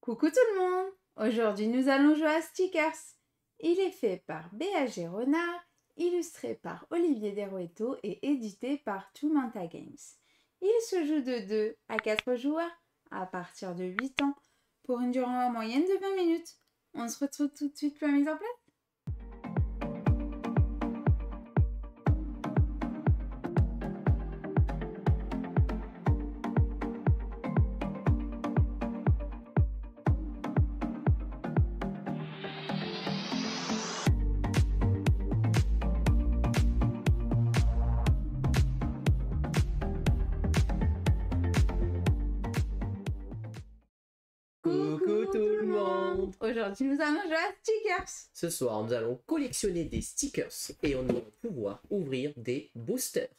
Coucou tout le monde! Aujourd'hui nous allons jouer à Stickers. Il est fait par B.A.G. Renard, illustré par Olivier Derueto et édité par Two Manta Games. Il se joue de 2 à 4 joueurs à partir de 8 ans pour une durée en moyenne de 20 minutes. On se retrouve tout de suite pour la mise en place. Coucou tout le monde! Aujourd'hui nous allons jouer à Stickers. Ce soir, nous allons collectionner des stickers et on va pouvoir ouvrir des boosters.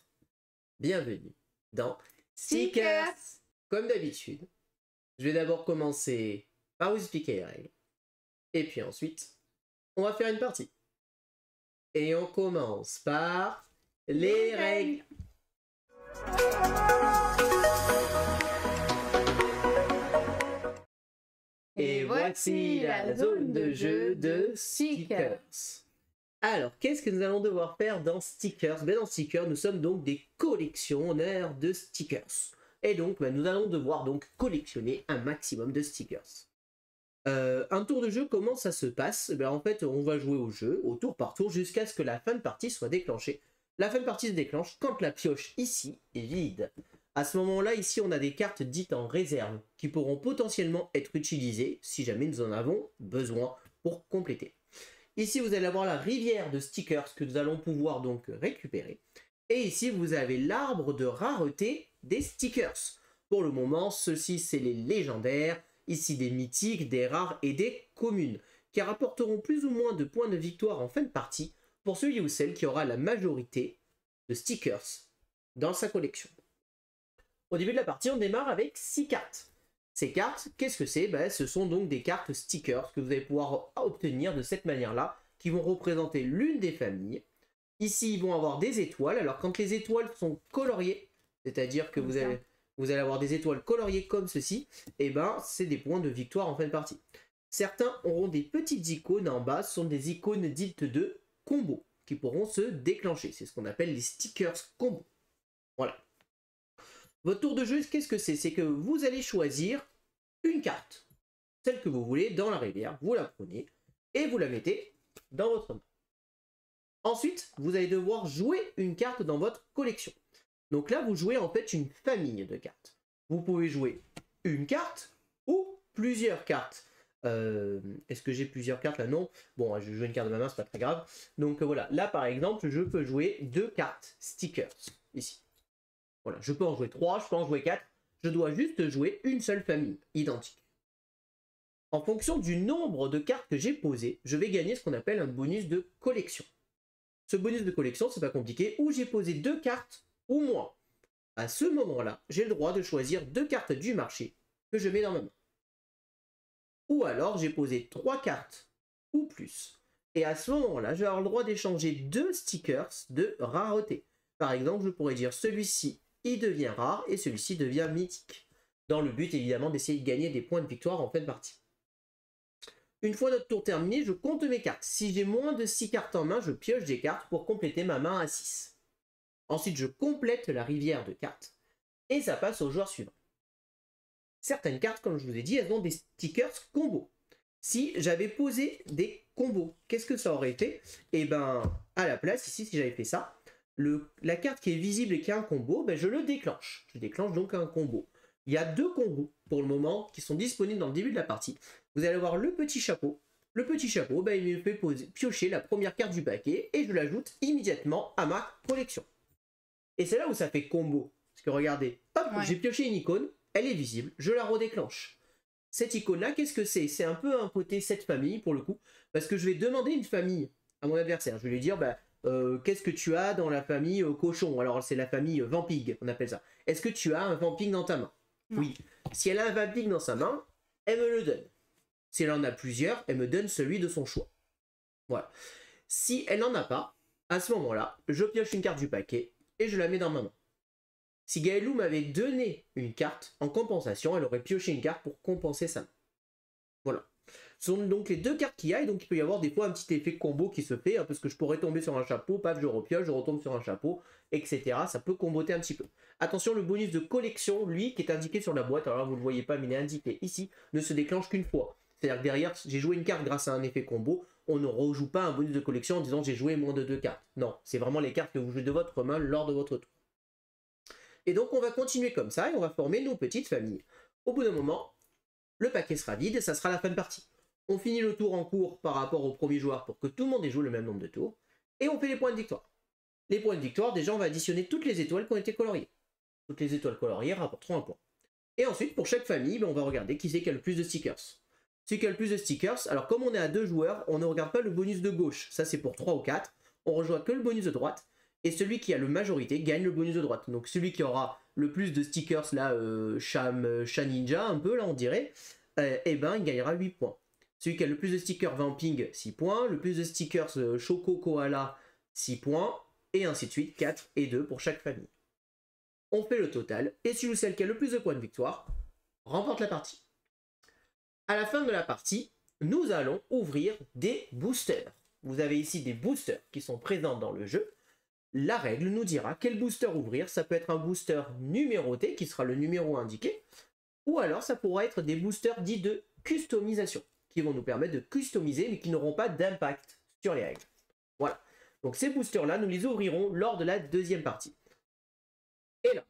Bienvenue dans Stickers! Comme d'habitude, je vais d'abord commencer par vous expliquer les règles. Et puis ensuite, on va faire une partie. Et on commence par les règles. Et voici la zone de jeu de Stickers. Alors, qu'est-ce que nous allons devoir faire dans Stickers? Dans Stickers, nous sommes donc des collectionneurs de stickers. Et donc, nous allons devoir donc collectionner un maximum de stickers. Un tour de jeu, comment ça se passe? En fait, on va jouer au jeu, au tour par tour, jusqu'à ce que la fin de partie soit déclenchée. La fin de partie se déclenche quand la pioche ici est vide. À ce moment-là, ici, on a des cartes dites en réserve qui pourront potentiellement être utilisées si jamais nous en avons besoin pour compléter. Ici, vous allez avoir la rivière de stickers que nous allons pouvoir donc récupérer. Et ici, vous avez l'arbre de rareté des stickers. Pour le moment, ceux-ci, c'est les légendaires. Ici, des mythiques, des rares et des communes qui rapporteront plus ou moins de points de victoire en fin de partie pour celui ou celle qui aura la majorité de stickers dans sa collection. Au début de la partie, on démarre avec 6 cartes. Ces cartes, qu'est-ce que c'est? Ce sont donc des cartes stickers que vous allez pouvoir obtenir de cette manière-là, qui vont représenter l'une des familles. Ici, ils vont avoir des étoiles. Alors, quand les étoiles sont coloriées, c'est-à-dire que vous allez avoir des étoiles coloriées comme ceci, et c'est des points de victoire en fin de partie. Certains auront des petites icônes en bas, ce sont des icônes dites de combo, qui pourront se déclencher. C'est ce qu'on appelle les stickers combo. Voilà. Votre tour de jeu, qu'est-ce que c'est? C'est que vous allez choisir une carte, celle que vous voulez, dans la rivière, vous la prenez et vous la mettez dans votre main. Ensuite, vous allez devoir jouer une carte dans votre collection. Donc là, vous jouez en fait une famille de cartes. Vous pouvez jouer une carte ou plusieurs cartes. Est-ce que j'ai plusieurs cartes là? Non. Bon, je vais jouer une carte de ma main, c'est pas très grave. Donc voilà, là par exemple, je peux jouer 2 cartes stickers, ici. Voilà, je peux en jouer 3, je peux en jouer 4. Je dois juste jouer une seule famille, identique. En fonction du nombre de cartes que j'ai posées, je vais gagner ce qu'on appelle un bonus de collection. Ce bonus de collection, c'est pas compliqué, où j'ai posé 2 cartes ou moins. À ce moment-là, j'ai le droit de choisir 2 cartes du marché que je mets dans ma main. Ou alors, j'ai posé 3 cartes ou plus. Et à ce moment-là, je vais avoir le droit d'échanger 2 stickers de rareté. Par exemple, je pourrais dire celui-ci, il devient rare et celui-ci devient mythique. Dans le but, évidemment, d'essayer de gagner des points de victoire en fin de partie. Une fois notre tour terminé, je compte mes cartes. Si j'ai moins de 6 cartes en main, je pioche des cartes pour compléter ma main à 6. Ensuite, je complète la rivière de cartes et ça passe au joueur suivant. Certaines cartes, comme je vous ai dit, elles ont des stickers combo. Si j'avais posé des combos, qu'est-ce que ça aurait été? À la place, ici, si j'avais fait ça, la carte qui est visible et qui a un combo, je le déclenche. Je déclenche donc un combo. Il y a 2 combos pour le moment qui sont disponibles dans le début de la partie. Vous allez avoir le petit chapeau. Le petit chapeau, il me fait piocher la première carte du paquet et je l'ajoute immédiatement à ma collection. Et c'est là où ça fait combo. Parce que regardez, hop, j'ai pioché une icône, elle est visible, je la redéclenche. Cette icône-là, qu'est-ce que c'est? C'est un peu un côté cette famille pour le coup, parce que je vais demander une famille à mon adversaire. Je vais lui dire, qu'est-ce que tu as dans la famille cochon? Alors c'est la famille vampig, on appelle ça. Est-ce que tu as un vampig dans ta main? Oui. Si elle a un vampig dans sa main, elle me le donne. Si elle en a plusieurs, elle me donne celui de son choix. Voilà. Si elle n'en a pas, à ce moment-là, je pioche une carte du paquet et je la mets dans ma main. Si Gaëlou m'avait donné une carte, en compensation, elle aurait pioché une carte pour compenser ça. Voilà. Ce sont donc les deux cartes qu'il y a, et donc il peut y avoir des fois un petit effet combo qui se fait, hein, parce que je pourrais tomber sur un chapeau, paf, je repioche, je retombe sur un chapeau, etc. Ça peut comboter un petit peu. Attention, le bonus de collection, lui, qui est indiqué sur la boîte, alors là vous ne le voyez pas, mais il est indiqué ici, ne se déclenche qu'une fois. C'est-à-dire que derrière, j'ai joué une carte grâce à un effet combo, on ne rejoue pas un bonus de collection en disant j'ai joué moins de 2 cartes. Non, c'est vraiment les cartes que vous jouez de votre main lors de votre tour. Et donc on va continuer comme ça, et on va former nos petites familles. Au bout d'un moment, le paquet sera vide, et ça sera la fin de partie. On finit le tour en cours par rapport au premier joueur pour que tout le monde ait joué le même nombre de tours. Et on fait les points de victoire. Les points de victoire, déjà on va additionner toutes les étoiles qui ont été coloriées. Toutes les étoiles coloriées rapporteront un point. Et ensuite, pour chaque famille, on va regarder qui c'est qui a le plus de stickers. Celui qui a le plus de stickers, alors comme on est à 2 joueurs, on ne regarde pas le bonus de gauche. Ça c'est pour 3 ou 4. On ne rejoint que le bonus de droite. Et celui qui a le majorité gagne le bonus de droite. Donc celui qui aura le plus de stickers, là, chat ninja, un peu, là on dirait, eh ben il gagnera 8 points. Celui qui a le plus de stickers Vamping, 6 points. Le plus de stickers Choco Koala, 6 points. Et ainsi de suite, 4 et 2 pour chaque famille. On fait le total. Et celui ou celle qui a le plus de points de victoire remporte la partie. À la fin de la partie, nous allons ouvrir des boosters. Vous avez ici des boosters qui sont présents dans le jeu. La règle nous dira quel booster ouvrir. Ça peut être un booster numéroté, qui sera le numéro indiqué. Ou alors ça pourra être des boosters dits de customisation, qui vont nous permettre de customiser, mais qui n'auront pas d'impact sur les règles. Voilà. Donc ces boosters-là, nous les ouvrirons lors de la deuxième partie. Et là,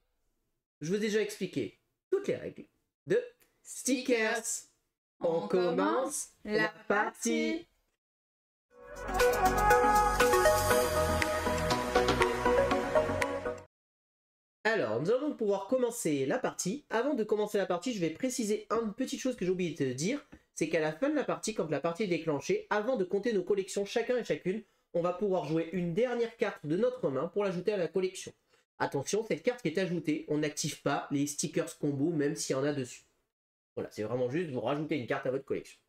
je vous ai déjà expliqué toutes les règles de stickers. On commence la partie. Alors, nous allons pouvoir commencer la partie. Avant de commencer la partie, je vais préciser une petite chose que j'ai oublié de te dire. C'est qu'à la fin de la partie, quand la partie est déclenchée, avant de compter nos collections chacun et chacune, on va pouvoir jouer une dernière carte de notre main pour l'ajouter à la collection. Attention, cette carte qui est ajoutée, on n'active pas les stickers combo, même s'il y en a dessus. Voilà, c'est vraiment juste vous rajouter une carte à votre collection.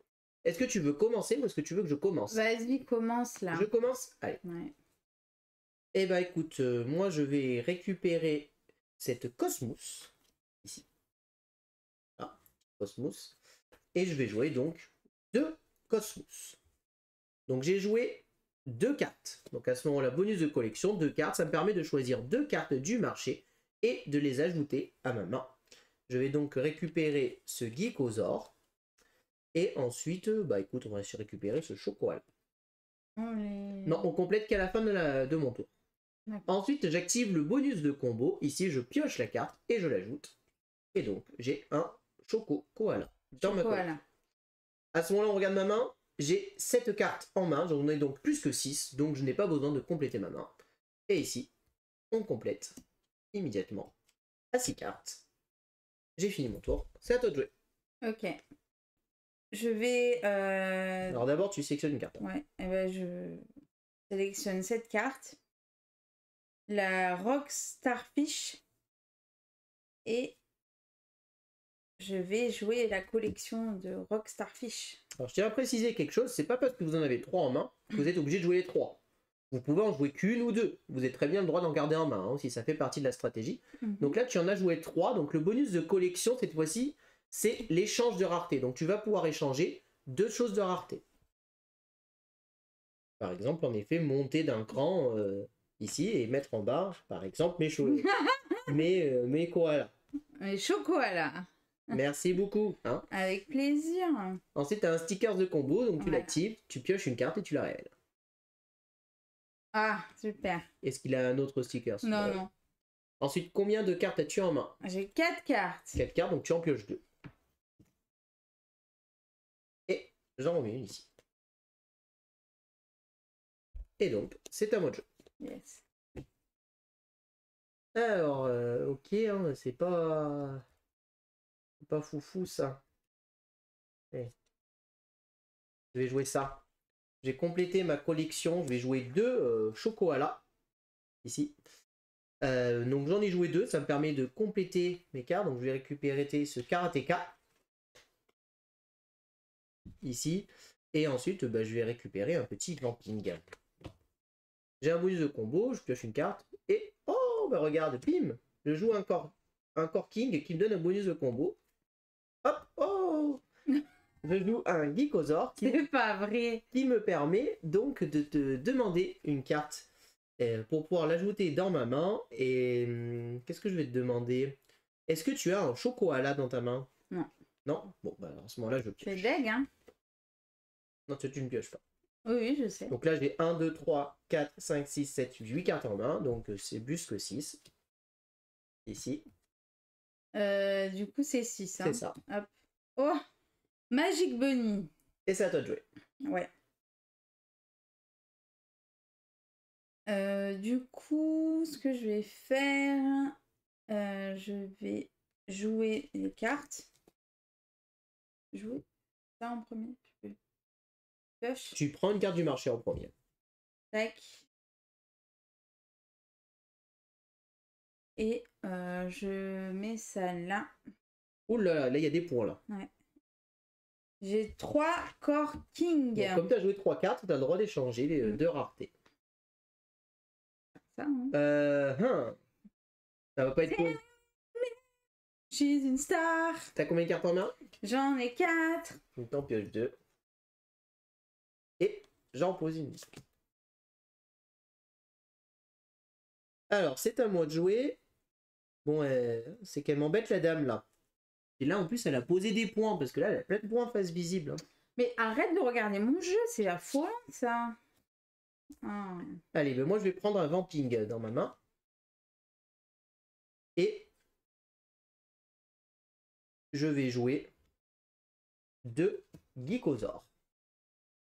Est-ce que tu veux commencer ou est-ce que tu veux que je commence? Vas-y, commence là. Je commence? Allez. Ouais. Eh ben écoute, moi je vais récupérer cette Cosmos, ici. Ah, Cosmos. Et je vais jouer donc 2 Cosmos. Donc j'ai joué 2 cartes. Donc à ce moment-là, bonus de collection, 2 cartes. Ça me permet de choisir 2 cartes du marché et de les ajouter à ma main. Je vais donc récupérer ce Geekosaur. Et ensuite, bah écoute, on va se récupérer ce Chocoal. Non, on complète qu'à la fin de mon tour. Ensuite, j'active le bonus de combo. Ici, je pioche la carte et je l'ajoute. Et donc, j'ai un Choco Koala dans ma collection. À ce moment-là, on regarde ma main. J'ai 7 cartes en main. J'en ai donc plus que 6. Donc, je n'ai pas besoin de compléter ma main. Et ici, on complète immédiatement à 6 cartes. J'ai fini mon tour. C'est à toi de jouer. Ok. Je vais... Alors d'abord, tu sélectionnes une carte. Ouais. Et ben, je sélectionne cette carte. La Rock Starfish. Et je vais jouer la collection de Rock Starfish. Alors je tiens à préciser quelque chose, c'est pas parce que vous en avez 3 en main que vous êtes obligé de jouer les 3. Vous pouvez en jouer qu'une ou 2. Vous avez très bien le droit d'en garder en main, hein, si ça fait partie de la stratégie. Donc là, tu en as joué 3. Donc le bonus de collection, cette fois-ci, c'est l'échange de rareté. Donc tu vas pouvoir échanger 2 choses de rareté. Par exemple, en effet, monter d'un cran ici et mettre en bas, par exemple, mes choses. mes koalas. Mes chocolat. Merci beaucoup. Hein. Avec plaisir. Ensuite, tu as un sticker de combo, donc tu l'actives, tu pioches une carte et tu la révèles. Ah, super. Est-ce qu'il a un autre sticker? Non, non. Ensuite, combien de cartes as-tu en main? J'ai 4 cartes. 4 cartes, donc tu en pioches 2. Et j'en remets une ici. Et donc, c'est à moi de jeu. Yes. Alors, ok, hein, c'est pas foufou ça. Ouais. Je vais jouer ça. J'ai complété ma collection. Je vais jouer 2 Chocoala. Ici. Donc j'en ai joué 2. Ça me permet de compléter mes cartes. Donc je vais récupérer ce Karateka. Ici. Et ensuite, bah, je vais récupérer un petit Vamping. J'ai un bonus de combo. Je pioche une carte. Et oh, bah regarde, bim. Je joue un Core King qui me donne un bonus de combo. Hop, oh. je joue un Geekosaur C'est pas vrai. qui me permet donc de te demander une carte pour pouvoir l'ajouter dans ma main. Et qu'est-ce que je vais te demander? Est-ce que tu as un Chocoala dans ta main? Non. Non? Bon, bah, à ce moment-là, je Tu es pioche. deg, hein? Non, tu ne pioches pas. Oui, oui, je sais. Donc là, j'ai 1, 2, 3, 4, 5, 6, 7, 8 cartes en main. Donc c'est plus que 6. Ici. Du coup, c'est 6. C'est ça. Hop. Oh! Magic Bunny. Et c'est à toi de jouer. Ouais. Du coup, ce que je vais faire, je vais jouer les cartes. Jouer ça en premier. Tu peux. Pioche. Tu prends une carte du marché en premier. Tac. Et je mets ça là. Ouh là, là, il y a des points là. Ouais. J'ai 3 Core King. Donc, comme tu as joué 3 cartes, tu as le droit d'échanger les 2 raretés. Ça, hein. Ça va pas être cool. She's une star. T'as combien de cartes en main? J'en ai 4. Donc t'en pioches 2. Et j'en pose une. Alors, c'est à moi de jouer. Bon, c'est qu'elle m'embête la dame là. Et là, en plus, elle a posé des points, parce que là, elle a plein de points face visible. Mais arrête de regarder mon jeu, c'est la folie, ça. Ah. Allez, ben moi, je vais prendre un Vamping dans ma main. Et je vais jouer 2 Geekosaur.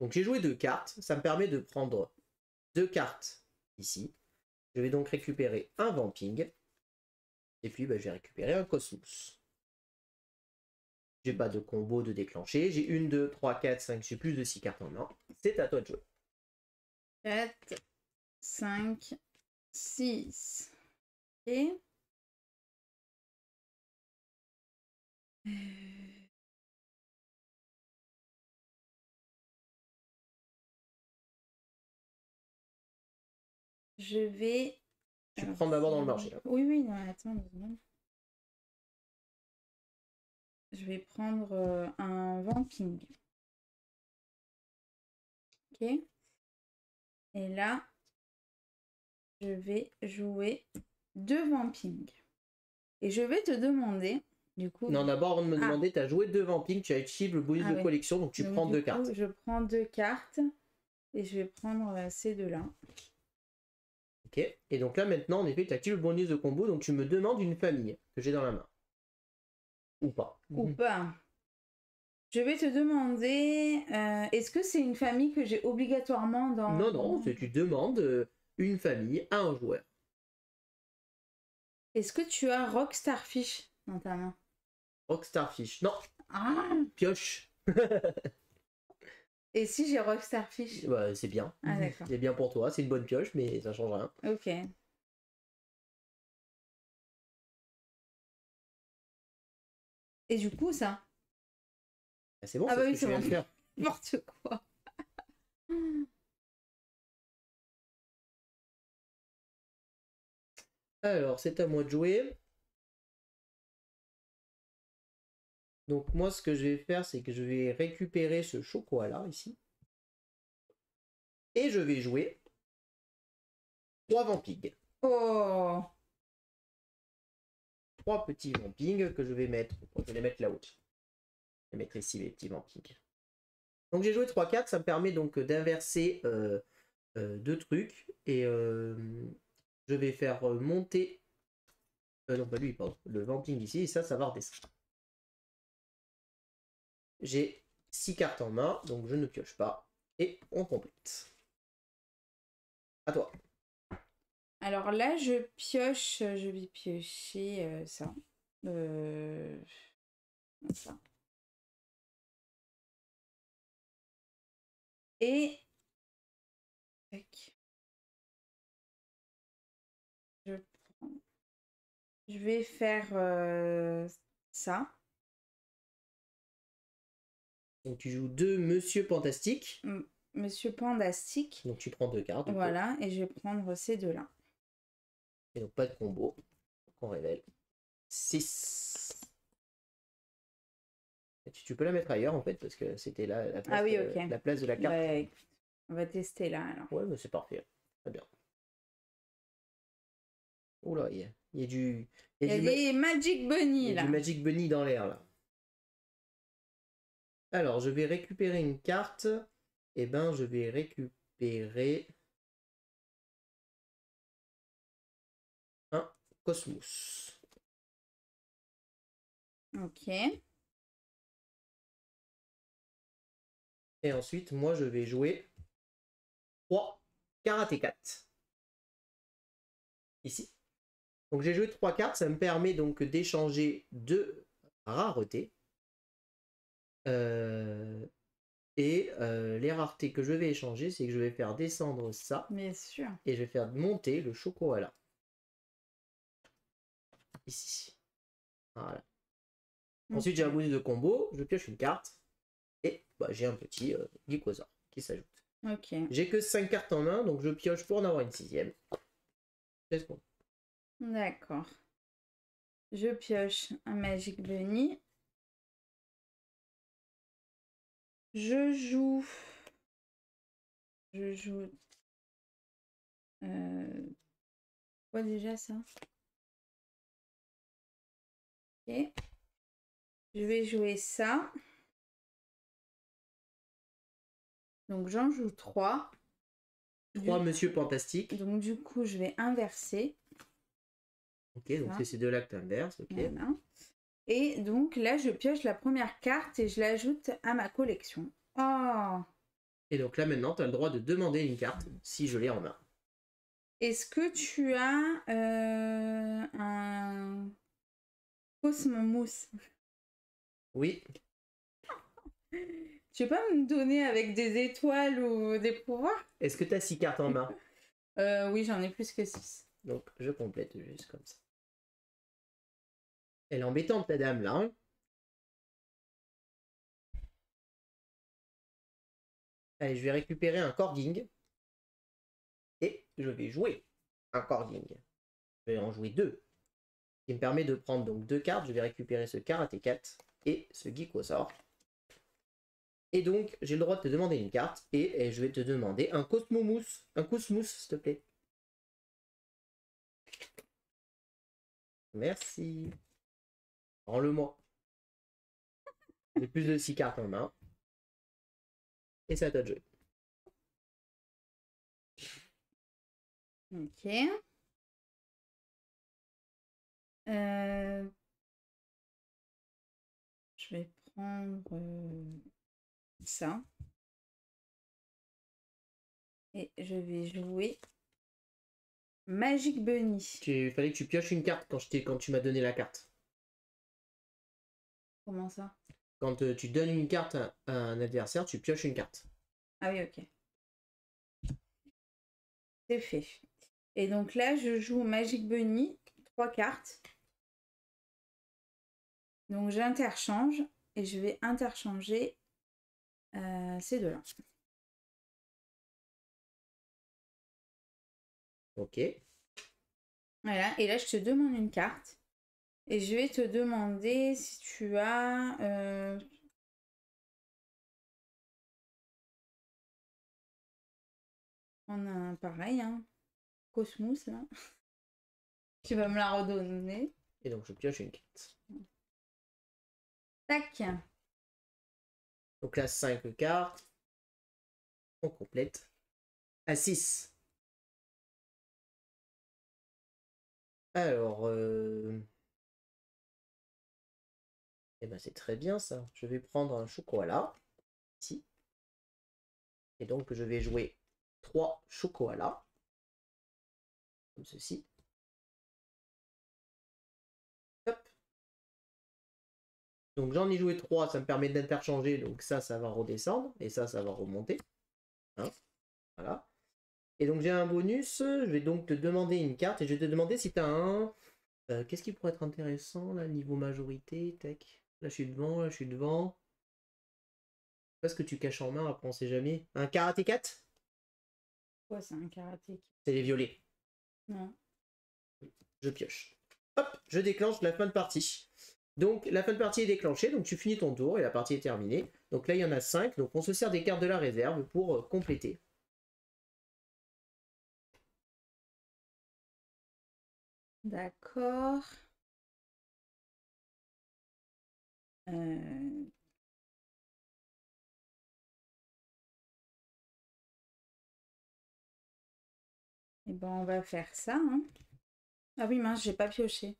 Donc, j'ai joué 2 cartes. Ça me permet de prendre 2 cartes ici. Je vais donc récupérer un Vamping. Et puis, ben, je vais récupérer un Cosmos. J'ai pas de combo de déclencher. J'ai 1, 2, 3, 4, 5. J'ai plus de 6 cartes en main. C'est à toi de jouer. 4, 5, 6. Et... je vais... Tu prends d'abord dans le marché. Là. Oui, oui, non, attends. Non. Je vais prendre un Vamping. Ok. Et là, je vais jouer 2 Vamping. Et je vais te demander, du coup... Non, d'abord, avant de me demander, tu as joué 2 Vamping, tu as achieve le bonus de collection, donc tu prends 2 cartes. Je prends 2 cartes et je vais prendre ces deux-là. Ok. Et donc là, maintenant, en effet, tu actives le bonus de combo, donc tu me demandes une famille que j'ai dans la main. Ou pas. Ou pas. Je vais te demander, est-ce que c'est une famille que j'ai obligatoirement dans... Non, non, tu demandes une famille à un joueur. Est-ce que tu as Rock Starfish dans ta main? Rock Starfish. Non. Ah. Pioche. Et si j'ai Rock Starfish? Bah, c'est bien. Ah, d'accord. C'est bien pour toi, c'est une bonne pioche, mais ça change rien. Ok. Et du coup, ça? C'est bon, ah c'est bah ce oui, que c'est tu viens bon. de faire. N'importe quoi. Alors, c'est à moi de jouer. Donc moi, ce que je vais faire, c'est que je vais récupérer ce chocolat ici. Et je vais jouer 3 Vampings. Oh. 3 petits Vampings que je vais mettre. Je vais les mettre là-haut. Je vais mettre ici les petits Vampings. Donc j'ai joué 3 cartes, ça me permet donc d'inverser 2 trucs. Et je vais faire monter... non, pas lui, pardon. Le Vamping ici, et ça va redescendre. J'ai 6 cartes en main, donc je ne pioche pas. Et on complète. À toi. Alors là, je pioche, je vais piocher ça. Ça. Et... Tac. Je vais faire ça. Donc tu joues 2 Monsieur Fantastique. Monsieur Pandastique. Donc tu prends 2 cartes. Voilà, et je vais prendre ces deux-là. Et donc pas de combo. Donc on révèle 6. Tu peux la mettre ailleurs en fait parce que c'était la place, Ah oui, ok. la place de la carte. Ouais, on va tester là alors. Ouais, mais c'est parfait. Très bien. Oula, il y a du. Il y a des Magic Bunny il y a là. du Magic Bunny dans l'air là. Alors, je vais récupérer une carte. Et ben, je vais récupérer un Cosmos. Ok. Et ensuite, moi, je vais jouer 3 Karaté 4. Ici. Donc, j'ai joué 3 cartes. Ça me permet donc d'échanger 2 raretés. Et les raretés que je vais échanger, c'est que je vais faire descendre ça. Bien sûr. Et je vais faire monter le Chocoala. Ici. Voilà. Ensuite, j'ai un bonus de combo. Je pioche une carte. Et bah, j'ai un petit Geekosaur qui s'ajoute. Ok. J'ai que 5 cartes en main, donc je pioche pour en avoir une 6ème. D'accord. Je pioche un Magic Bunny. Je joue. Quoi déjà ça? Ok. Je vais jouer ça. Donc j'en joue 3. 3 Monsieur Fantastique. Donc du coup, je vais inverser. Ok, donc c'est ces deux-là que tu inverses. Ok. Voilà. Et donc là, je pioche la première carte et je l'ajoute à ma collection. Oh! Et donc là maintenant, tu as le droit de demander une carte si je l'ai en main. Est-ce que tu as un Cosmos? Oui. Tu peux pas me donner avec des étoiles ou des pouvoirs? Est-ce que tu as 6 cartes en main? Oui, j'en ai plus que 6. Donc je complète juste comme ça. Elle est embêtante ta dame là. Hein, allez, je vais récupérer un Corging. Et je vais jouer un Corging. Je vais en jouer 2. Ce qui me permet de prendre donc 2 cartes. Je vais récupérer ce Karaté 4 et ce Geekosaur. Et donc, j'ai le droit de te demander une carte. Et je vais te demander un Cosmomousse. Un Cosmos, s'il te plaît. Merci. Rends-le-moi. J'ai plus de 6 cartes en main. Et c'est à toi de jouer. Ok. Je vais prendre ça. Et je vais jouer Magic Bunny. Il fallait que tu pioches une carte quand tu m'as donné la carte. Comment ça? Quand tu donnes une carte à un adversaire, tu pioches une carte. Ah oui, ok. C'est fait. Et donc là, je joue Magic Bunny, 3 cartes. Donc j'interchange et je vais interchanger ces deux-là. Ok. Voilà, et là je te demande une carte. Et je vais te demander si tu as... On a un pareil, hein. Cosmos, là. Tu vas me la redonner. Et donc je pioche une carte. Tac. Donc là, 5 cartes. On complète à 6. Alors, eh ben c'est très bien ça. Je vais prendre un Chocoala. Ici. Et donc, je vais jouer 3 Chocoala. Comme ceci. Hop. Donc, j'en ai joué 3. Ça me permet d'interchanger. Donc, ça va redescendre. Et ça va remonter. Hein, voilà. Et donc, j'ai un bonus. Je vais donc te demander une carte. Et je vais te demander si tu as un... qu'est-ce qui pourrait être intéressant, là, niveau majorité? Tac. Là, je suis devant. Là, je suis devant. Qu'est-ce que tu caches en main, après on sait jamais. Un Karaté 4? Quoi, c'est un karaté? C'est les violets. Non. Je pioche. Hop, je déclenche la fin de partie. Donc la fin de partie est déclenchée, donc tu finis ton tour et la partie est terminée. Donc là il y en a 5, donc on se sert des cartes de la réserve pour compléter. D'accord. Et ben on va faire ça. Hein. Ah oui, mince, j'ai pas pioché.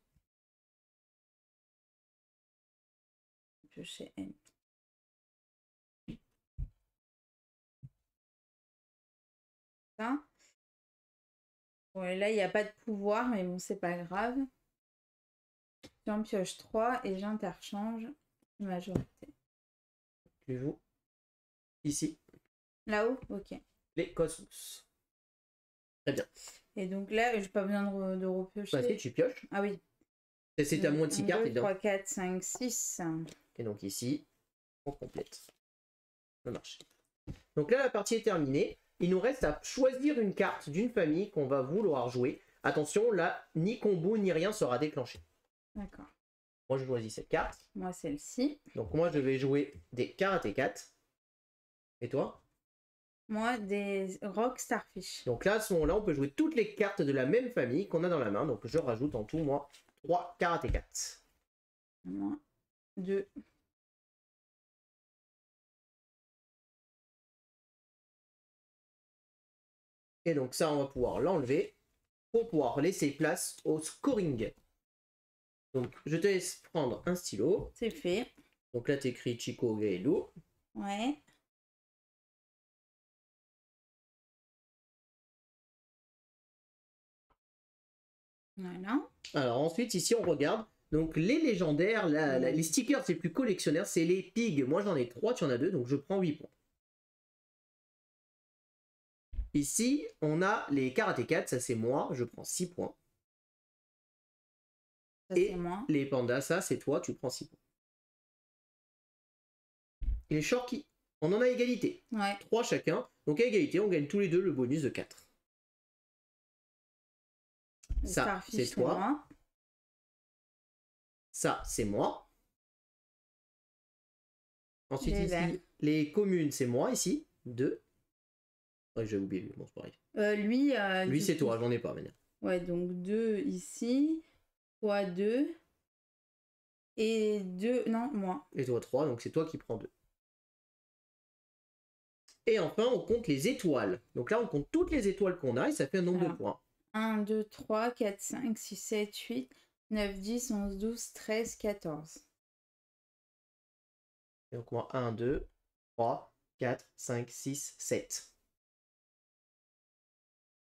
Piocher N. Ça. Ouais, là, il n'y a pas de pouvoir, mais bon, c'est pas grave. J'en pioche 3 et j'interchange majorité. Tu joues ici. Là-haut? Ok. Les cosmos. Très bien. Et donc là, j'ai pas besoin de repiocher. Vas-y, tu pioches. Ah oui. C'est à moins de 6 cartes. 2, 3, 4, 5, 6. Et donc ici, on complète. Ça marche. Donc là, la partie est terminée. Il nous reste à choisir une carte d'une famille qu'on va vouloir jouer. Attention, là, ni combo ni rien sera déclenché. D'accord. Moi, je choisis cette carte. Moi, celle-ci. Donc moi, je vais jouer des Karaté 4. Et toi? Moi, des Rock Starfish. Donc là, à ce moment-là, on peut jouer toutes les cartes de la même famille qu'on a dans la main. Donc je rajoute en tout, moi, 3 Karaté 4. Moi, 2. Et donc ça, on va pouvoir l'enlever pour pouvoir laisser place au scoring. Donc je te laisse prendre un stylo. C'est fait. Donc là, tu écris Chico Gailu. Ouais. Voilà. Alors ensuite, ici, on regarde. Donc les légendaires, les stickers les plus collectionneurs, c'est les pigs. Moi, j'en ai 3, tu en as 2, donc je prends 8 points. Ici, on a les Karaté 4, ça c'est moi, je prends 6 points. Ça, et moi. Les pandas, ça c'est toi, tu prends 6 points. Et les Shorky, on en a égalité. Ouais. 3 chacun. Donc à égalité, on gagne tous les deux le bonus de 4. Ça, c'est toi. Moi. Ça, c'est moi. Ensuite, les ici, les communes, c'est moi, ici. 2. Ouais, j'ai oublié, bon, c'est pareil. Lui, c'est toi, j'en ai pas maintenant. Ouais, donc 2 ici. Toi, 2. Et 2, non, moi. Et toi, 3, donc c'est toi qui prends 2. Et enfin, on compte les étoiles. Donc là, on compte toutes les étoiles qu'on a et ça fait un nombre de points. 1, 2, 3, 4, 5, 6, 7, 8, 9, 10, 11, 12, 13, 14. Et donc moi, 1, 2, 3, 4, 5, 6, 7.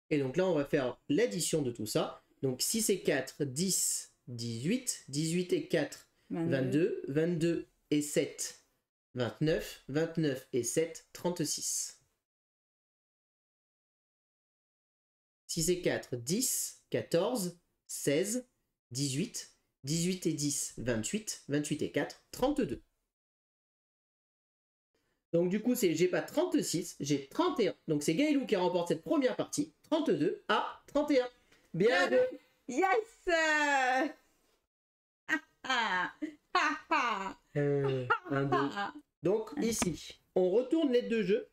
Et donc là, on va faire l'addition de tout ça. Donc 6 et 4, 10, 18. 18 et 4, 22. 22 et 7, 29. 29 et 7, 36. 6 et 4, 10, 14, 16, 18. 18 et 10, 28. 28 et 4, 32. Donc du coup, j'ai pas 36, j'ai 31. Donc c'est Gaëlou qui remporte cette première partie. 32 à 31. Bien joué. Yes. 1, 2. Donc ici, on retourne l'aide de jeu.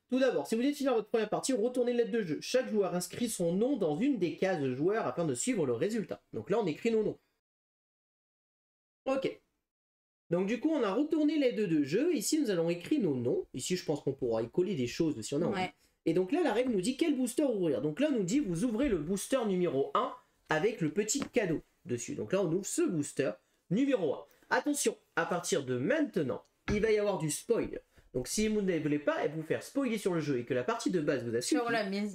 Tout d'abord, si vous êtes fini dans votre première partie, retournez l'aide de jeu. Chaque joueur inscrit son nom dans une des cases joueurs afin de suivre le résultat. Donc là, on écrit nos noms. Ok. Donc du coup, on a retourné l'aide de jeu. Ici, nous allons écrire nos noms. Ici, je pense qu'on pourra y coller des choses si on a envie. Ouais. Et donc là, la règle nous dit quel booster ouvrir. Donc là, on nous dit, vous ouvrez le booster numéro 1 avec le petit cadeau dessus. Donc là, on ouvre ce booster numéro 1. Attention, à partir de maintenant, il va y avoir du spoil. Donc si vous ne voulez pas vous faire spoiler sur le jeu et que la partie de base vous a suffi,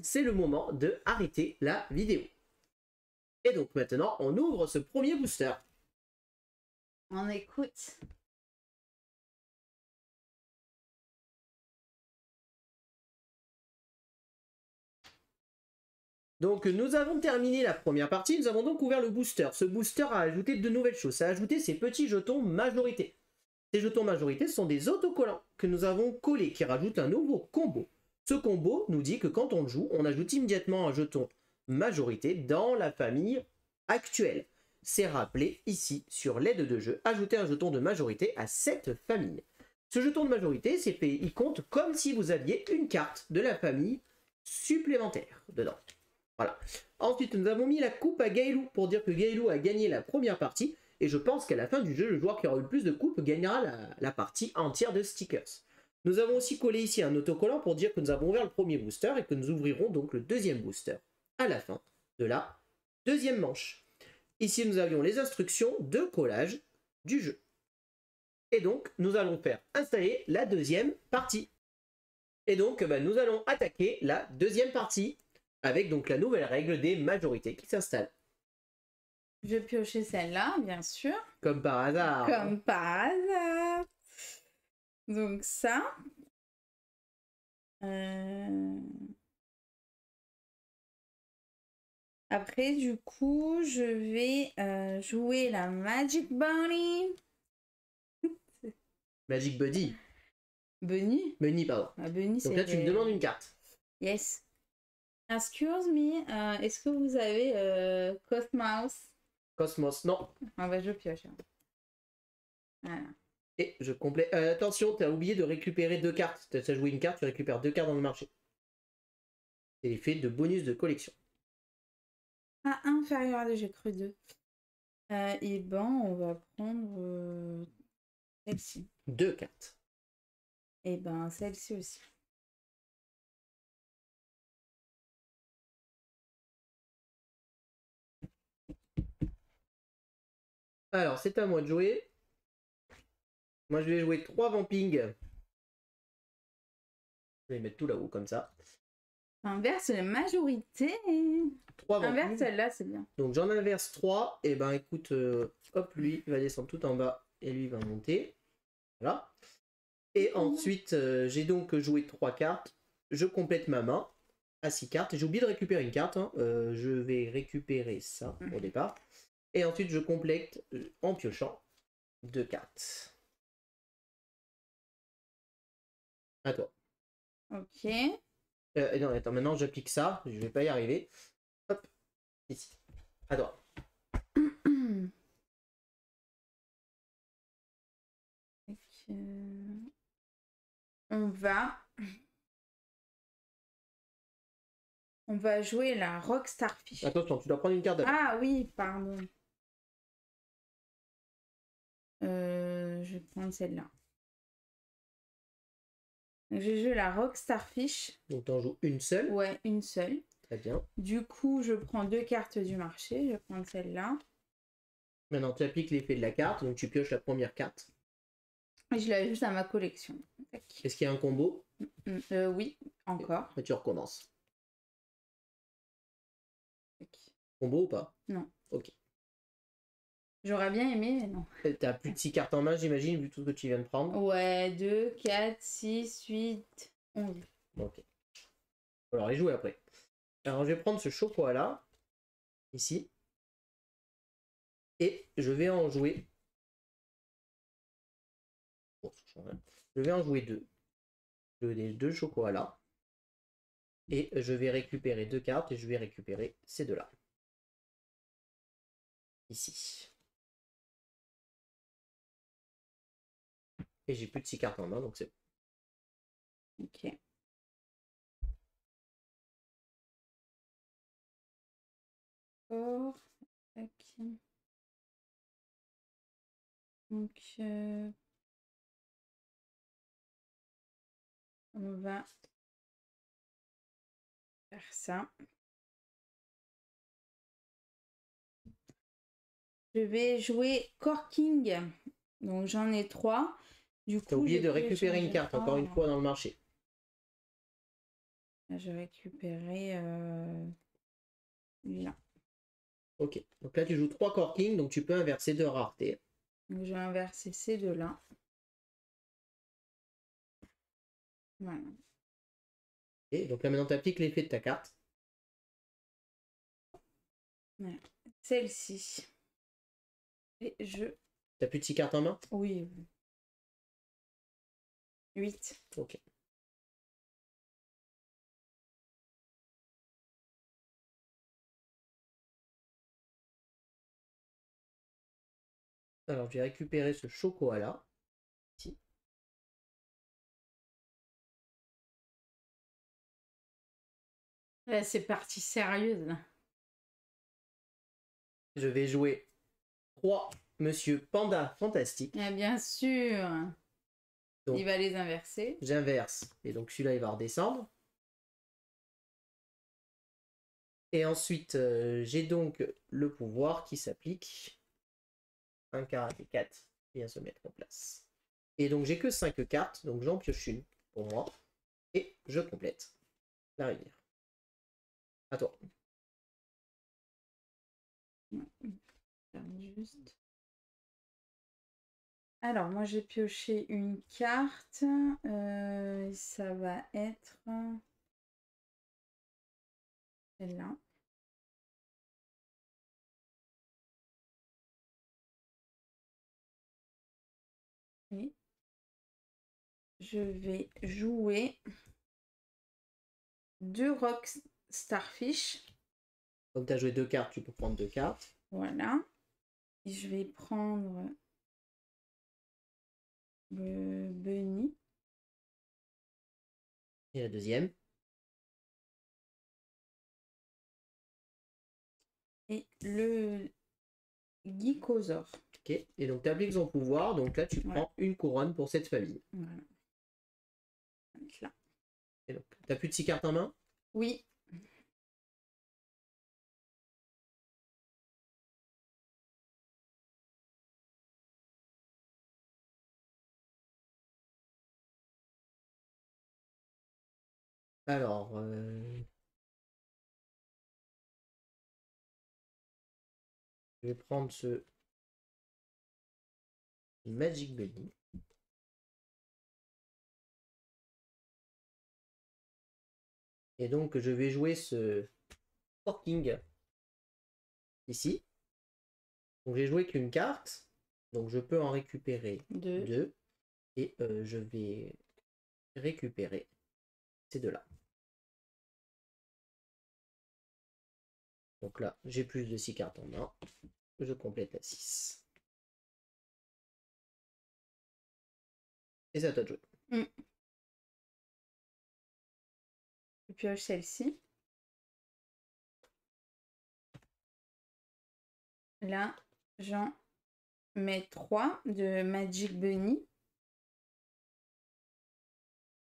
c'est le moment de arrêter la vidéo. Et donc maintenant, on ouvre ce premier booster. On écoute. Donc nous avons terminé la première partie, nous avons donc ouvert le booster. Ce booster a ajouté de nouvelles choses, ça a ajouté ces petits jetons majorité. Ces jetons majorité sont des autocollants que nous avons collés qui rajoutent un nouveau combo. Ce combo nous dit que quand on le joue, on ajoute immédiatement un jeton majorité dans la famille actuelle. c'est rappeler ici sur l'aide de jeu, ajouter un jeton de majorité à cette famille. Ce jeton de majorité, c'est fait, il compte comme si vous aviez une carte de la famille supplémentaire dedans. Voilà. Ensuite, nous avons mis la coupe à Gailou pour dire que Gailou a gagné la première partie. Et je pense qu'à la fin du jeu, le joueur qui aura eu le plus de coupes gagnera la partie entière de stickers. Nous avons aussi collé ici un autocollant pour dire que nous avons ouvert le premier booster et que nous ouvrirons donc le deuxième booster à la fin de la deuxième manche. Ici, nous avions les instructions de collage du jeu. Et donc, nous allons faire installer la deuxième partie. Et donc, nous allons attaquer la deuxième partie avec donc la nouvelle règle des majorités qui s'installe. Je vais piocher celle-là, bien sûr. Comme par hasard. Comme par hasard. Donc ça. Après, du coup, je vais jouer la Magic Bunny. Magic Buddy. Bunny? Bunny, pardon. Ah, Bunny, donc là, tu me demandes une carte. Yes. Excuse me, est-ce que vous avez Cosmos? Cosmos, non. Ah bah, je pioche. Voilà. Et je complète. Attention, tu as oublié de récupérer 2 cartes. Tu as joué une carte, tu récupères 2 cartes dans le marché. C'est l'effet de bonus de collection. Ah, inférieur à 2, j'ai cru 2. Et ben, on va prendre celle-ci. 2 cartes. Et ben, celle-ci aussi. Alors, c'est à moi de jouer. Moi, je vais jouer 3 vampings. Je vais les mettre tout là-haut, comme ça. Inverse la majorité. 3 vampings. Inverse celle-là, c'est bien. Donc, j'en inverse 3. Et ben, écoute, hop, lui, il va descendre tout en bas. Et lui, il va monter. Voilà. Et ensuite, j'ai donc joué 3 cartes. Je complète ma main à 6 cartes. J'ai oublié de récupérer une carte. Hein. Je vais récupérer ça au départ. Et ensuite, je complète en piochant 2 cartes. À toi. Ok. Non, attends, maintenant j'applique ça. Je vais pas y arriver. Hop, ici. À toi. On va jouer la Rock Starfish. Attention, tu dois prendre une carte d'abord. Ah oui, pardon. Je vais prendre celle-là. Je joue la Rock Starfish. Donc t'en joues une seule. Ouais, une seule. Très bien. Du coup, je prends 2 cartes du marché. Je vais prendre celle-là. Maintenant, tu appliques l'effet de la carte. Donc tu pioches la première carte. Et je l'ajoute à ma collection. Est-ce qu'il y a un combo? Oui, encore. Et tu recommences. Combo ou pas? Non. Ok. J'aurais bien aimé, mais non. T'as plus de 6 cartes en main, j'imagine, vu tout ce que tu viens de prendre. Ouais, 2, 4, 6, 8, 11. Ok. Alors, les jouer après. Alors, je vais prendre ce chocolat-là, ici. Et je vais en jouer. Je vais en jouer 2. Je vais les 2 chocolats. Et je vais récupérer 2 cartes et je vais récupérer ces deux-là. Ici. Et j'ai plus de 6 cartes en main, donc c'est bon. Ok. Ok. Donc, on va faire ça. Je vais jouer Corking. Donc, j'en ai 3. Du coup, t'as oublié de récupérer une carte, encore une fois, dans le marché. Je vais récupérer là. Ok, donc là tu joues 3 Corking, donc tu peux inverser 2 raretés. Donc, je vais inverser ces deux-là. Voilà. Et donc là maintenant tu appliques l'effet de ta carte. Voilà. Celle-ci. Et je... T'as plus de 6 cartes en main? Oui. 8. Ok. Alors, je vais récupérer ce chocolat. Ici. Là, c'est parti sérieuse, là. Je vais jouer 3 Monsieur Panda Fantastique. Ah, bien sûr. Donc, il va les inverser. J'inverse. Et donc, celui-là, il va redescendre. Et ensuite, j'ai donc le pouvoir qui s'applique. Un karaté 4 vient se mettre en place. Et donc, j'ai que 5 cartes. Donc, j'en pioche une pour moi. Et je complète la rivière. À toi. Juste. Alors, moi, j'ai pioché une carte. Ça va être celle-là. Et je vais jouer 2 Rock Starfish. Comme tu as joué 2 cartes, tu peux prendre 2 cartes. Voilà. Et je vais prendre le Bunny. Et la deuxième. Et le Geekosaur. Ok. Et donc, tu appliques son pouvoir. Donc là, tu prends une couronne pour cette famille. Voilà. Là. Et donc, tu n'as plus de 6 cartes en main? Oui. Alors, je vais prendre ce Magic Bunny. Et donc, je vais jouer ce Forking ici. Donc, j'ai joué qu'une carte. Donc, je peux en récupérer 2. Et je vais récupérer ces deux-là. Donc là, j'ai plus de 6 cartes en main. Je complète la 6. Et c'est à toi de jouer. Je pioche celle-ci. Là, j'en mets 3 de Magic Bunny.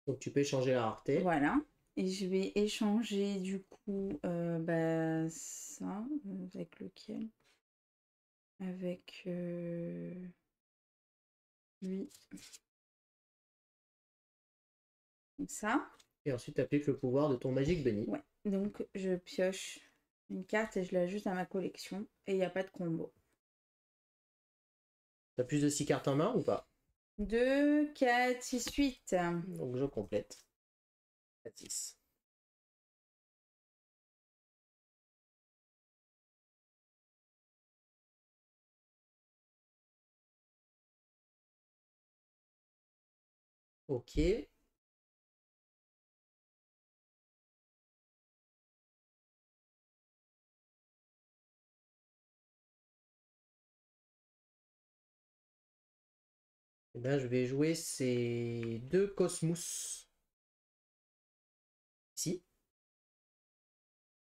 Donc tu peux échanger la rareté. Voilà. Et je vais échanger du coup ça. Avec lequel? Avec lui. Comme ça. Et ensuite, tu appliques le pouvoir de ton Magic Bunny. Ouais. Donc, je pioche une carte et je l'ajoute à ma collection. Et il n'y a pas de combo. Tu as plus de 6 cartes en main ou pas? 2, 4, 6, 8. Donc je complète. 4, 6. Ok. Et bien, je vais jouer ces 2 Cosmos. Ici.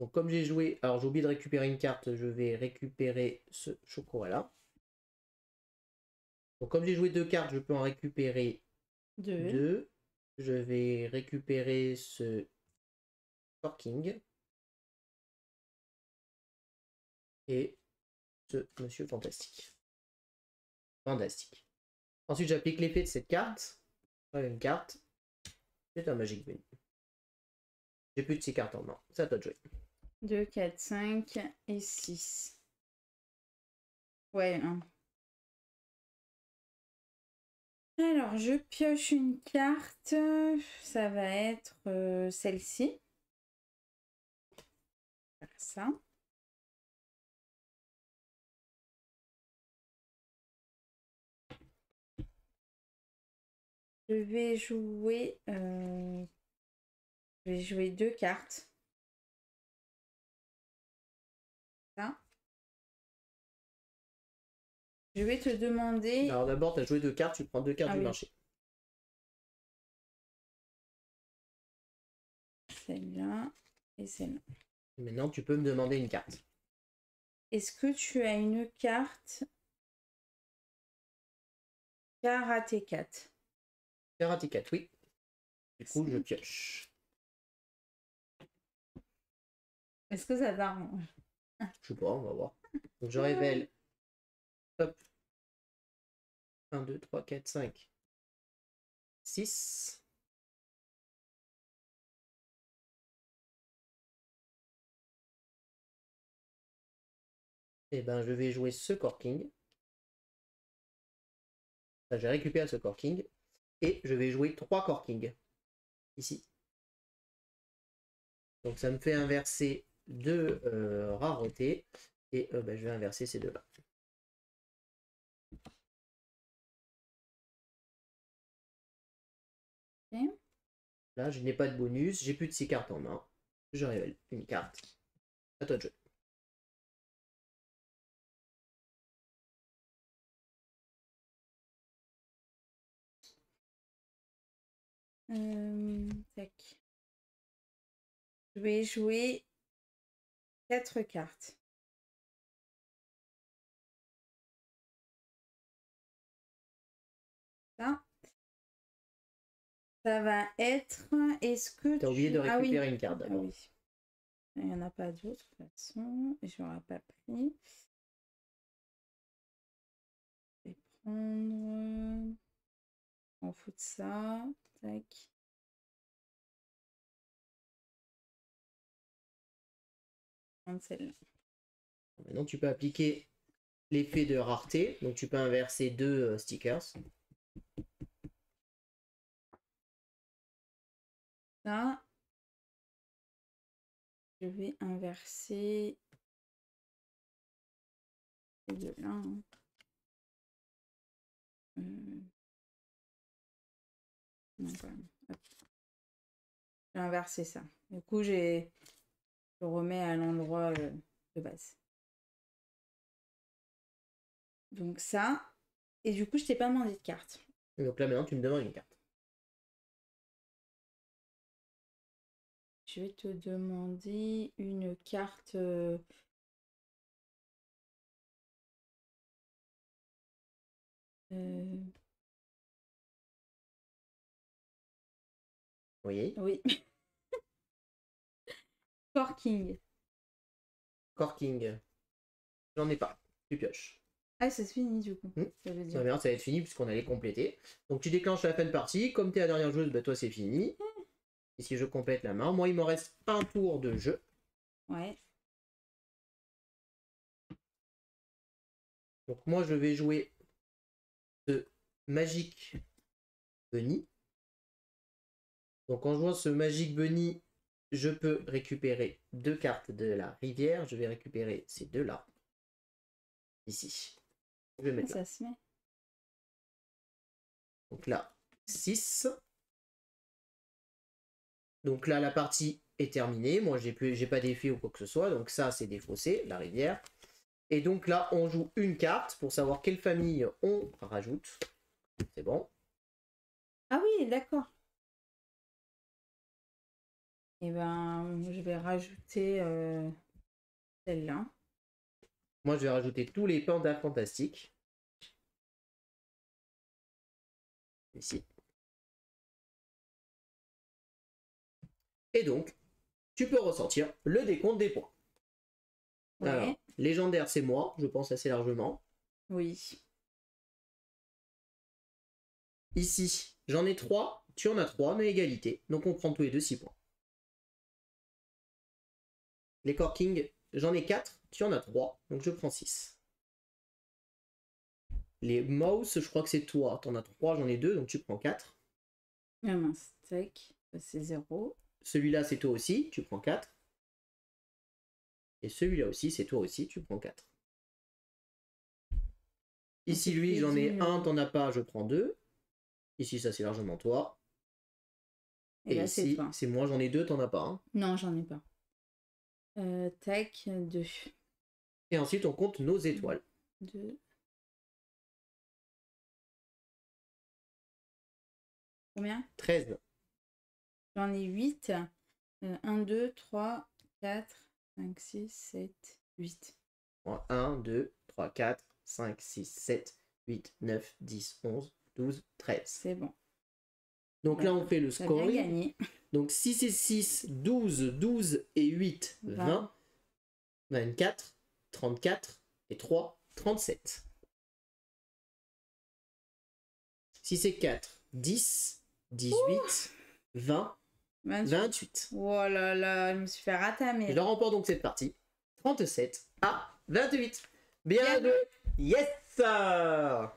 Donc comme j'ai joué... Alors j'ai oublié de récupérer une carte, je vais récupérer ce chocolat-là. Donc comme j'ai joué 2 cartes, je peux en récupérer 2. Je vais récupérer ce Forking. Et ce Monsieur Fantastique. Fantastique. Ensuite, j'applique l'effet de cette carte. Une carte. C'est un Magic Bunny. J'ai plus de 6 cartes en main. C'est à toi de jouer. 2, 4, 5 et 6. Ouais, non. Alors, je pioche une carte. Ça va être celle-ci. Faire ça. Je vais jouer 2 cartes. Ça. Je vais te demander... Alors d'abord, tu as joué 2 cartes, tu prends 2 cartes du marché. Celle-là et celle-là. Maintenant, tu peux me demander une carte. Est-ce que tu as une carte Karaté 4? Karaté 4, oui. Du coup, je pioche. Est-ce que ça t'arrange? Je sais pas, on va voir. Donc je révèle. Hop. 1, 2, 3, 4, 5, 6. Et ben je vais jouer ce Corking. J'ai récupéré ce Corking. Et je vais jouer 3 Corking. Ici. Donc ça me fait inverser 2 raretés. Et ben, je vais inverser ces deux-là. Okay. Là, je n'ai pas de bonus. J'ai plus de 6 cartes en main. Je révèle une carte. À toi de jouer. Tac. Je vais jouer 4 cartes. Ça va être... Est-ce que tu as oublié de récupérer une carte d'abord. Ah oui. Il n'y en a pas d'autre de toute façon. Je n'aurais pas pris. Je vais prendre... On fout de ça. Tac. Prendre celle-là. Maintenant, tu peux appliquer l'effet de rareté. Donc, tu peux inverser 2 stickers. Ça. Je vais inverser ces deux-là. Hein. Non, quand même. Hop. J'ai inversé ça. Du coup, je remets à l'endroit de base. Donc ça. Et du coup, je t'ai pas demandé de carte. Donc là, maintenant, tu me demandes une carte. Je vais te demander une carte... Oui. Oui. Corking. Corking. J'en ai pas. Tu pioches. Ah, ça se finit du coup. Ça veut dire. Ça va être fini puisqu'on allait compléter. Donc tu déclenches la fin de partie. Comme tu es la dernière joueuse, bah, toi c'est fini. Et si je complète la main, moi il m'en reste un tour de jeu. Ouais. Donc moi je vais jouer ce Magic Bunny. Donc en jouant ce Magic Bunny, je peux récupérer 2 cartes de la rivière. Je vais récupérer ces deux-là. Ici. Je vais mettre là. Ça se met. Donc là, 6. Donc là, la partie est terminée. Moi, j'ai pas d'effet ou quoi que ce soit. Donc ça, c'est défaussé, la rivière. Et donc là, on joue une carte pour savoir quelle famille on rajoute. C'est bon. Ah oui, d'accord. Et ben, je vais rajouter celle-là. Moi, je vais rajouter tous les pandas fantastiques. Ici. Et donc, tu peux ressortir le décompte des points. Ouais. Alors, légendaire, c'est moi, je pense assez largement. Oui. Ici, j'en ai 3, tu en as 3, mais égalité. Donc on prend tous les deux 6 points. Les Corking, j'en ai 4, tu en as 3, donc je prends 6. Les Mouse, je crois que c'est toi, tu en as 3, j'en ai 2, donc tu prends 4. Ah mince, tac, c'est 0. Celui-là, c'est toi aussi, tu prends 4. Et celui-là aussi, c'est toi aussi, tu prends 4. Ici, lui, j'en ai 1, t'en as pas, je prends 2. Ici, ça, c'est largement toi. Et là, ici, c'est moi, j'en ai 2, t'en as pas. Hein. Non, j'en ai pas. Tac, 2. Et ensuite, on compte nos étoiles. 2. Combien? 13. J'en ai 8. 1, 2, 3, 4, 5, 6, 7, 8. 1, 2, 3, 4, 5, 6, 7, 8, 9, 10, 11, 12, 13. C'est bon. Donc là, on fait le T'as bien scoring. gagné. Donc 6 et 6, 12, 12 et 8, 20, 24, 34 et 3, 37. 6 et 4, 10, 18, 20, 28. Oh là là, je me suis fait ratamer. Je remporte donc cette partie. 37 à 28. Bien joué. Yes sir.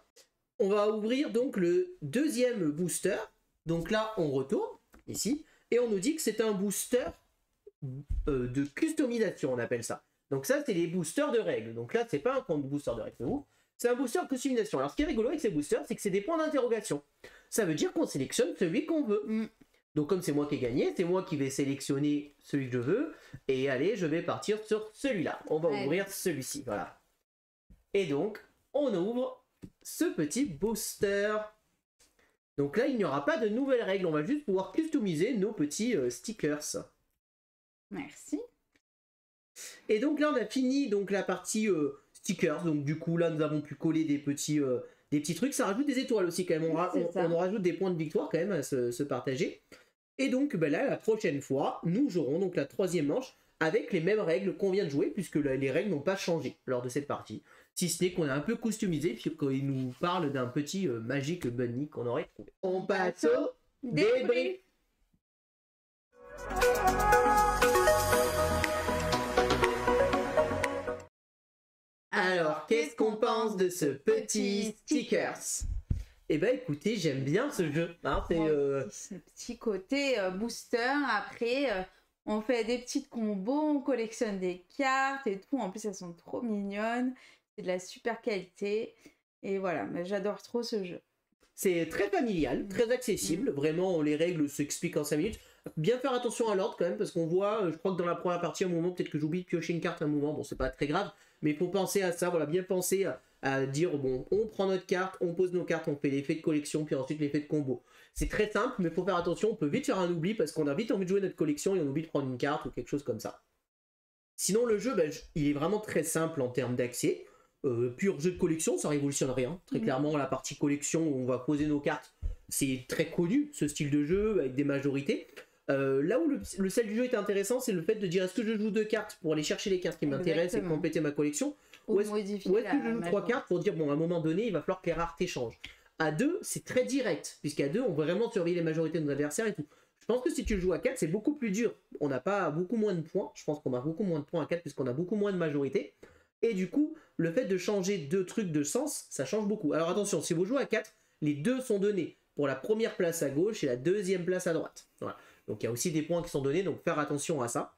On va ouvrir donc le deuxième booster. Donc là, on retourne ici. Et on nous dit que c'est un booster de customisation, on appelle ça. Donc ça, c'est les boosters de règles. Donc là, c'est pas un compte booster de règles, c'est un booster de customisation. Alors ce qui est rigolo avec ces boosters, c'est que c'est des points d'interrogation. Ça veut dire qu'on sélectionne celui qu'on veut. Donc comme c'est moi qui ai gagné, c'est moi qui vais sélectionner celui que je veux. Et allez, je vais partir sur celui-là. On va ouvrir celui-ci, voilà. Et donc, on ouvre ce petit booster. Donc là, il n'y aura pas de nouvelles règles. On va juste pouvoir customiser nos petits stickers. Merci. Et donc là, on a fini donc la partie stickers. Donc du coup, là, nous avons pu coller des petits trucs. Ça rajoute des étoiles aussi quand même. On rajoute des points de victoire quand même à se partager. Et donc ben là, la prochaine fois, nous jouerons donc la troisième manche avec les mêmes règles qu'on vient de jouer, puisque les règles n'ont pas changé lors de cette partie. Si ce n'est qu'on a un peu customisé, puisqu'il nous parle d'un petit Magic Bunny qu'on aurait trouvé. On passe au débrief. Alors, qu'est-ce qu'on pense de ce petit stickers? Eh ben écoutez, j'aime bien ce jeu. Hein, ce petit côté booster. Après, on fait des petites combos, on collectionne des cartes et tout. En plus, elles sont trop mignonnes. C'est de la super qualité. Et voilà, mais j'adore trop ce jeu. C'est très familial, très accessible. Vraiment, les règles s'expliquent en 5 minutes. Bien faire attention à l'ordre quand même, parce qu'on voit, je crois que dans la première partie, à un moment, peut-être que j'oublie de piocher une carte à un moment. Bon, c'est pas très grave, mais il faut penser à ça. Voilà, bien penser à dire, bon, on prend notre carte, on pose nos cartes, on fait l'effet de collection, puis ensuite l'effet de combo. C'est très simple, mais il faut faire attention. On peut vite faire un oubli, parce qu'on a vite envie de jouer notre collection et on oublie de prendre une carte ou quelque chose comme ça. Sinon, le jeu, ben, il est vraiment très simple en termes d'accès. Pur jeu de collection, ça révolutionne rien. Très clairement, la partie collection où on va poser nos cartes, c'est très connu, ce style de jeu, avec des majorités. Là où le sel du jeu est intéressant, c'est le fait de dire est-ce que je joue 2 cartes pour aller chercher les cartes qui m'intéressent et compléter ma collection, ou est-ce que je joue 3 cartes pour dire bon, à un moment donné, il va falloir que les raretés changent. À 2, c'est très direct, puisqu'à 2, on va vraiment surveiller les majorités de nos adversaires et tout. Je pense que si tu le joues à 4, c'est beaucoup plus dur. On n'a pas beaucoup moins de points. Je pense qu'on a beaucoup moins de points à 4 puisqu'on a beaucoup moins de majorité. Et du coup, le fait de changer 2 trucs de sens, ça change beaucoup. Alors attention, si vous jouez à 4, les 2 sont donnés pour la première place à gauche et la deuxième place à droite. Voilà. Donc il y a aussi des points qui sont donnés, donc faire attention à ça.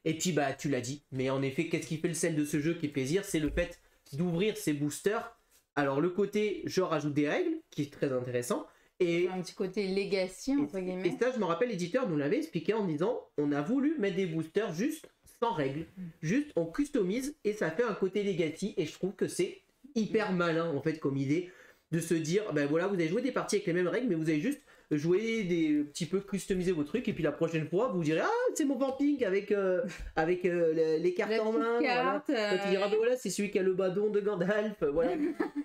Et puis bah tu l'as dit, mais en effet, qu'est-ce qui fait le sel de ce jeu qui est plaisir? C'est le fait d'ouvrir ces boosters. Alors le côté, je rajoute des règles, qui est très intéressant. Et un petit côté legacy, entre guillemets. Et ça, je me rappelle, l'éditeur nous l'avait expliqué en disant, on a voulu mettre des boosters juste sans règles. Juste, on customise et ça fait un côté legacy. Et je trouve que c'est hyper malin, en fait, comme idée, de se dire, ben voilà, vous avez joué des parties avec les mêmes règles, mais vous avez juste joué des petits peu customiser vos trucs. Et puis la prochaine fois, vous direz, ah, c'est mon vamping avec les cartes en main. Voilà. Donc tu diras, ben voilà, c'est celui qui a le bâton de Gandalf. Voilà.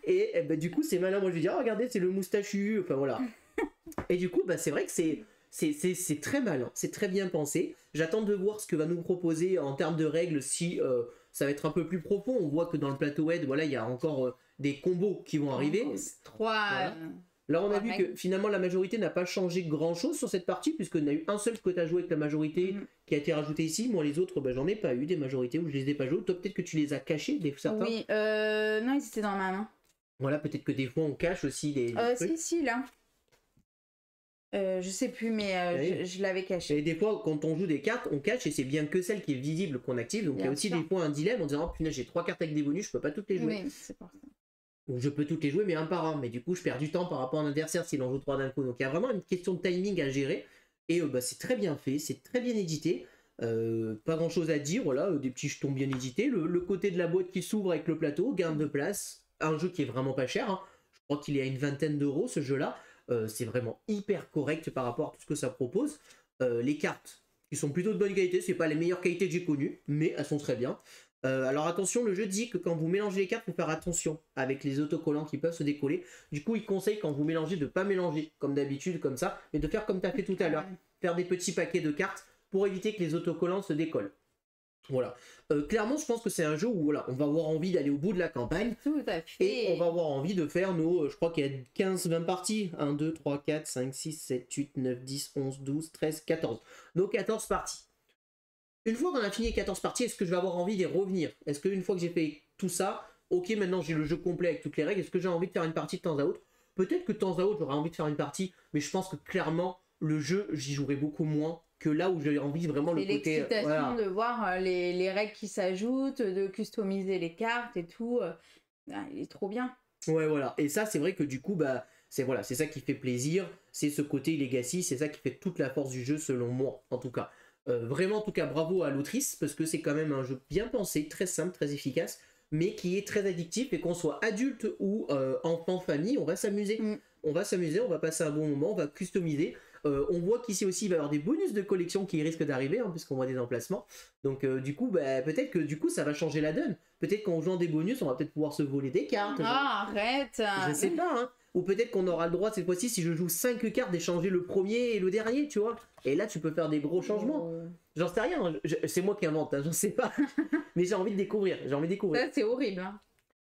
Et ben, du coup, c'est malin. Moi, je vais dire, ah, regardez, c'est le moustachu. Enfin, voilà. Et du coup, bah, c'est vrai que c'est très malin, c'est très bien pensé. J'attends de voir ce que va nous proposer en termes de règles, si ça va être un peu plus profond. On voit que dans le plateau Head, voilà, il y a encore des combos qui vont arriver. 3. Voilà. Là, on a vu que finalement la majorité n'a pas changé grand chose sur cette partie, puisqu'on a eu un seul que tu as joué avec la majorité qui a été rajouté ici. Moi, les autres, bah, j'en ai pas eu des majorités où je les ai pas joués. Toi, peut-être que tu les as cachés, certains. Oui, non, ils étaient dans ma main. Voilà, peut-être que des fois on cache aussi des trucs. Si, là. Je sais plus, mais je l'avais caché. Et des fois, quand on joue des cartes, on cache et c'est bien que celle qui est visible qu'on active. Donc il y a aussi des fois un dilemme en disant, oh punaise, j'ai 3 cartes avec des bonus, je peux pas toutes les jouer. Oui, c'est pour ça. Ou je peux toutes les jouer, mais un par un. Mais du coup, je perds du temps par rapport à un adversaire s'il en joue 3 d'un coup. Donc il y a vraiment une question de timing à gérer. Et bah, c'est très bien fait, c'est très bien édité. Pas grand chose à dire, voilà, des petits jetons bien édités. Le côté de la boîte qui s'ouvre avec le plateau, gain de place. Un jeu qui est vraiment pas cher. Hein. Je crois qu'il est à une 20aine d'euros ce jeu-là. c'est vraiment hyper correct par rapport à tout ce que ça propose. Les cartes, qui sont plutôt de bonne qualité, c'est pas les meilleures qualités que j'ai connues, mais elles sont très bien. Alors attention, le jeu dit que quand vous mélangez les cartes, il faut faire attention avec les autocollants qui peuvent se décoller. Du coup, il conseille quand vous mélangez de ne pas mélanger comme d'habitude, comme ça, mais de faire comme tu as fait tout à l'heure. Faire des petits paquets de cartes pour éviter que les autocollants se décollent. Voilà. Clairement, je pense que c'est un jeu où voilà, on va avoir envie d'aller au bout de la campagne. Tout à fait. Et on va avoir envie de faire nos, je crois qu'il y a 15-20 parties. 1, 2, 3, 4, 5, 6, 7, 8, 9, 10, 11, 12, 13, 14. Nos 14 parties. Une fois qu'on a fini les 14 parties, est-ce que je vais avoir envie d'y revenir? Est-ce qu'une fois que j'ai fait tout ça, ok, maintenant j'ai le jeu complet avec toutes les règles, est-ce que j'ai envie de faire une partie de temps à autre? Peut-être que de temps à autre, j'aurais envie de faire une partie, mais je pense que clairement, le jeu, j'y jouerai beaucoup moins que là où j'ai envie vraiment le côté... l'excitation voilà. de voir les règles qui s'ajoutent, de customiser les cartes et tout, il est trop bien. Ouais, voilà. Et ça, c'est vrai que du coup, bah, c'est voilà, c'est ça qui fait plaisir, c'est ce côté legacy, c'est ça qui fait toute la force du jeu, selon moi, en tout cas. Vraiment, en tout cas, bravo à l'autrice, parce que c'est quand même un jeu bien pensé, très simple, très efficace, mais qui est très addictif, et qu'on soit adulte ou enfant, famille, on va s'amuser. On va s'amuser, on va passer un bon moment, on va customiser. On voit qu'ici aussi, il va y avoir des bonus de collection qui risquent d'arriver, hein, puisqu'on voit des emplacements. Donc, du coup, bah, peut-être que du coup, ça va changer la donne. Peut-être qu'en jouant des bonus, on va peut-être pouvoir se voler des cartes. Ah, arrête! Je sais pas, hein. Ou peut-être qu'on aura le droit cette fois-ci, si je joue 5 cartes, d'échanger le premier et le dernier, tu vois. Et là, tu peux faire des gros changements. J'en sais rien, hein. C'est moi qui invente, hein, j'en sais pas. Mais j'ai envie de découvrir, Ça, c'est horrible. Hein.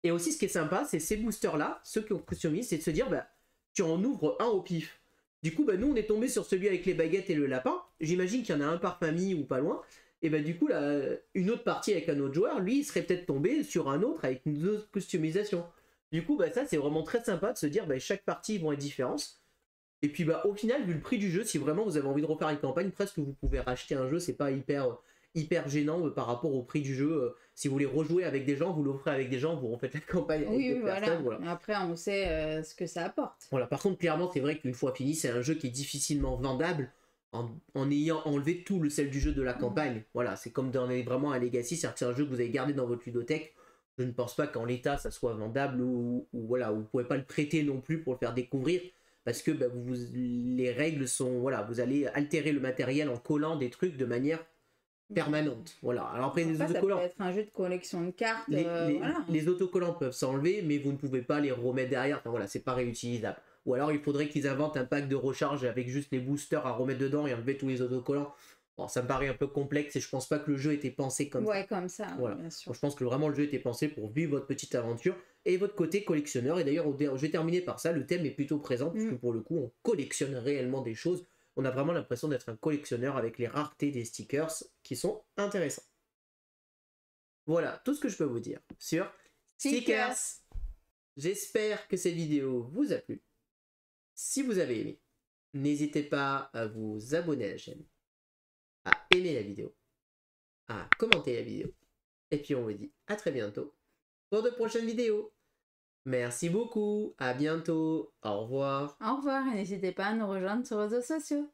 Et aussi, ce qui est sympa, c'est ces boosters-là, ceux qui ont customisé, c'est de se dire, bah, tu en ouvres un au pif. Du coup, bah, nous, on est tombé sur celui avec les baguettes et le lapin. J'imagine qu'il y en a un par famille ou pas loin. Et bah, du coup, là, une autre partie avec un autre joueur, lui, il serait peut-être tombé sur un autre avec une autre customisation. Du coup, bah, ça, c'est vraiment très sympa de se dire, bah, chaque partie vont être différentes. Et puis, bah, au final, vu le prix du jeu, si vraiment vous avez envie de refaire une campagne, presque vous pouvez racheter un jeu, c'est pas hyper gênant par rapport au prix du jeu. Si vous voulez rejouer avec des gens, vous l'offrez avec des gens, vous refaites la campagne avec des personnes. Voilà. Après, on sait ce que ça apporte. Voilà. Par contre, clairement, c'est vrai qu'une fois fini, c'est un jeu qui est difficilement vendable en ayant enlevé tout le sel du jeu de la campagne. Voilà, c'est comme dans vraiment un Legacy, c'est-à-dire que c'est un jeu que vous avez gardé dans votre ludothèque. Je ne pense pas qu'en l'état, ça soit vendable ou voilà, vous ne pouvez pas le prêter non plus pour le faire découvrir. Parce que bah, les règles sont... Voilà, vous allez altérer le matériel en collant des trucs de manière permanente. Voilà. Alors après, les autocollants... Ça peut être un jeu de collection de cartes. Les autocollants peuvent s'enlever, mais vous ne pouvez pas les remettre derrière. Enfin voilà, c'est pas réutilisable. Ou alors il faudrait qu'ils inventent un pack de recharge avec juste les boosters à remettre dedans et enlever tous les autocollants. Bon, ça me paraît un peu complexe et je pense pas que le jeu était pensé comme ça. Ouais, comme ça, voilà. Bien sûr. Donc, je pense que vraiment le jeu était pensé pour vivre votre petite aventure et votre côté collectionneur. Et d'ailleurs, je vais terminer par ça. Le thème est plutôt présent puisque pour le coup, on collectionne réellement des choses. On a vraiment l'impression d'être un collectionneur avec les raretés des stickers qui sont intéressants. Voilà tout ce que je peux vous dire sur Stickers. J'espère que cette vidéo vous a plu. Si vous avez aimé, n'hésitez pas à vous abonner à la chaîne, à aimer la vidéo, à commenter la vidéo. Et puis on vous dit à très bientôt pour de prochaines vidéos. Merci beaucoup, à bientôt, au revoir. Au revoir et n'hésitez pas à nous rejoindre sur les réseaux sociaux.